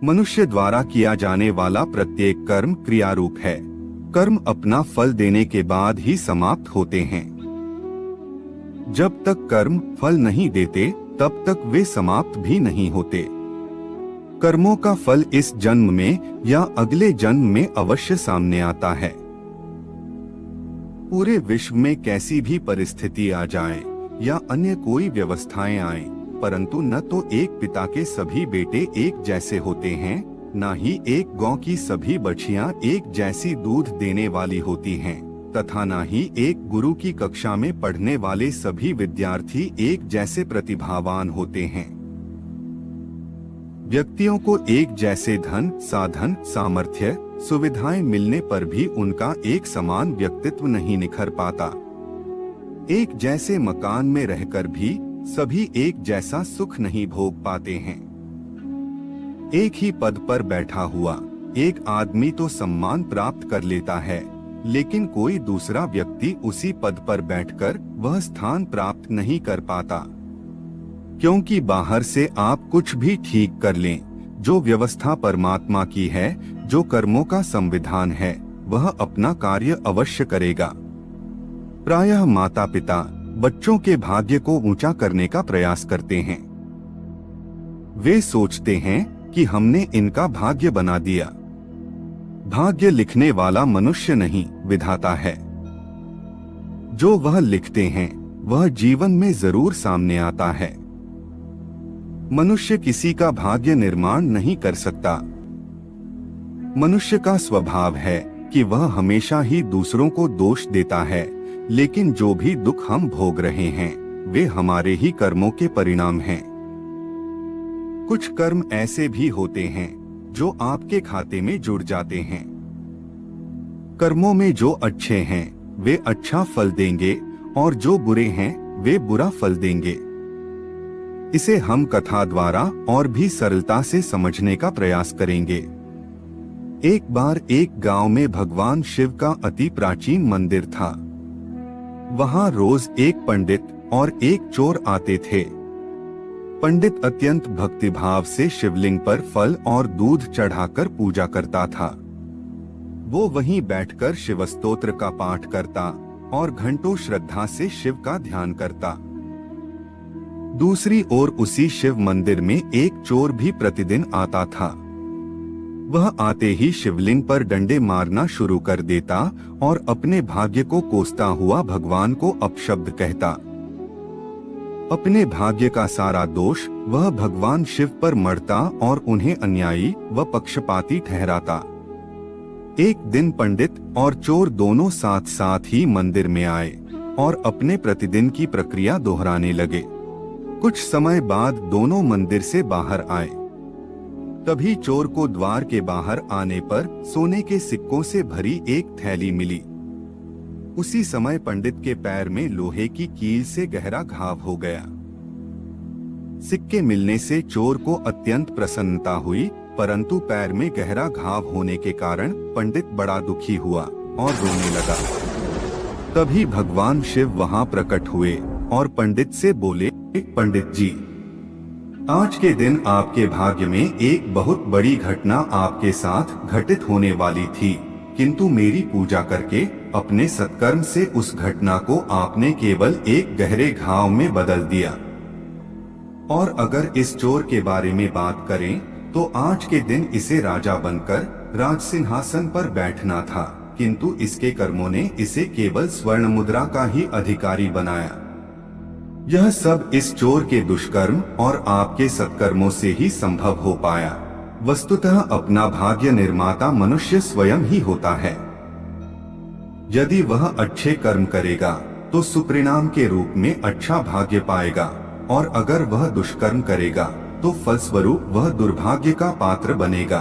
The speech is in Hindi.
मनुष्य द्वारा किया जाने वाला प्रत्येक कर्म क्रियारूप है। कर्म अपना फल देने के बाद ही समाप्त होते हैं। जब तक कर्म फल नहीं देते तब तक वे समाप्त भी नहीं होते। कर्मों का फल इस जन्म में या अगले जन्म में अवश्य सामने आता है। पूरे विश्व में कैसी भी परिस्थिति आ जाए या अन्य कोई व्यवस्थाएं आए, परंतु न तो एक पिता के सभी बेटे एक जैसे होते हैं, न ही एक गौ की सभी बछियां एक जैसी दूध देने वाली होती हैं, तथा न ही एक गुरु की कक्षा में पढ़ने वाले सभी विद्यार्थी एक जैसे प्रतिभावान होते हैं। व्यक्तियों को एक जैसे धन, साधन, सामर्थ्य, सुविधाएं मिलने पर भी उनका एक समान व्यक्तित्व नहीं निखर पाता। एक जैसे मकान में रहकर भी सभी एक जैसा सुख नहीं भोग पाते हैं। एक ही पद पर बैठा हुआ एक आदमी तो सम्मान प्राप्त कर लेता है, लेकिन कोई दूसरा व्यक्ति उसी पद पर बैठकर वह स्थान प्राप्त नहीं कर पाता। क्योंकि बाहर से आप कुछ भी ठीक कर लें, जो व्यवस्था परमात्मा की है, जो कर्मों का संविधान है, वह अपना कार्य अवश्य करेगा। प्रायः माता पिता बच्चों के भाग्य को ऊंचा करने का प्रयास करते हैं। वे सोचते हैं कि हमने इनका भाग्य बना दिया। भाग्य लिखने वाला मनुष्य नहीं, विधाता है। जो वह लिखते हैं वह जीवन में जरूर सामने आता है। मनुष्य किसी का भाग्य निर्माण नहीं कर सकता। मनुष्य का स्वभाव है कि वह हमेशा ही दूसरों को दोष देता है, लेकिन जो भी दुख हम भोग रहे हैं वे हमारे ही कर्मों के परिणाम हैं। कुछ कर्म ऐसे भी होते हैं जो आपके खाते में जुड़ जाते हैं। कर्मों में जो अच्छे हैं वे अच्छा फल देंगे और जो बुरे हैं वे बुरा फल देंगे। इसे हम कथा द्वारा और भी सरलता से समझने का प्रयास करेंगे। एक बार एक गांव में भगवान शिव का अति प्राचीन मंदिर था। वहां रोज एक पंडित और एक चोर आते थे। पंडित अत्यंत भक्तिभाव से शिवलिंग पर फल और दूध चढ़ाकर पूजा करता था। वो वहीं बैठकर शिव स्तोत्र का पाठ करता और घंटों श्रद्धा से शिव का ध्यान करता। दूसरी ओर उसी शिव मंदिर में एक चोर भी प्रतिदिन आता था। वह आते ही शिवलिंग पर डंडे मारना शुरू कर देता और अपने भाग्य को कोसता हुआ भगवान को अपशब्द कहता। अपने भाग्य का सारा दोष वह भगवान शिव पर मढ़ता और उन्हें अन्यायी व पक्षपाती ठहराता। एक दिन पंडित और चोर दोनों साथ साथ ही मंदिर में आए और अपने प्रतिदिन की प्रक्रिया दोहराने लगे। कुछ समय बाद दोनों मंदिर से बाहर आए। तभी चोर को द्वार के बाहर आने पर सोने के सिक्कों से भरी एक थैली मिली। उसी समय पंडित के पैर में लोहे की कील से गहरा घाव हो गया। सिक्के मिलने से चोर को अत्यंत प्रसन्नता हुई, परंतु पैर में गहरा घाव होने के कारण पंडित बड़ा दुखी हुआ और रोने लगा। तभी भगवान शिव वहां प्रकट हुए और पंडित से बोले, पंडित जी, आज के दिन आपके भाग्य में एक बहुत बड़ी घटना आपके साथ घटित होने वाली थी, किंतु मेरी पूजा करके अपने सत्कर्म से उस घटना को आपने केवल एक गहरे घाव में बदल दिया। और अगर इस चोर के बारे में बात करें तो आज के दिन इसे राजा बनकर राज सिंहासन पर बैठना था, किंतु इसके कर्मों ने इसे केवल स्वर्ण मुद्रा का ही अधिकारी बनाया। यह सब इस चोर के दुष्कर्म और आपके सत्कर्मों से ही संभव हो पाया। वस्तुतः अपना भाग्य निर्माता मनुष्य स्वयं ही होता है। यदि वह अच्छे कर्म करेगा तो सुपरिणाम के रूप में अच्छा भाग्य पाएगा, और अगर वह दुष्कर्म करेगा तो फलस्वरूप वह दुर्भाग्य का पात्र बनेगा।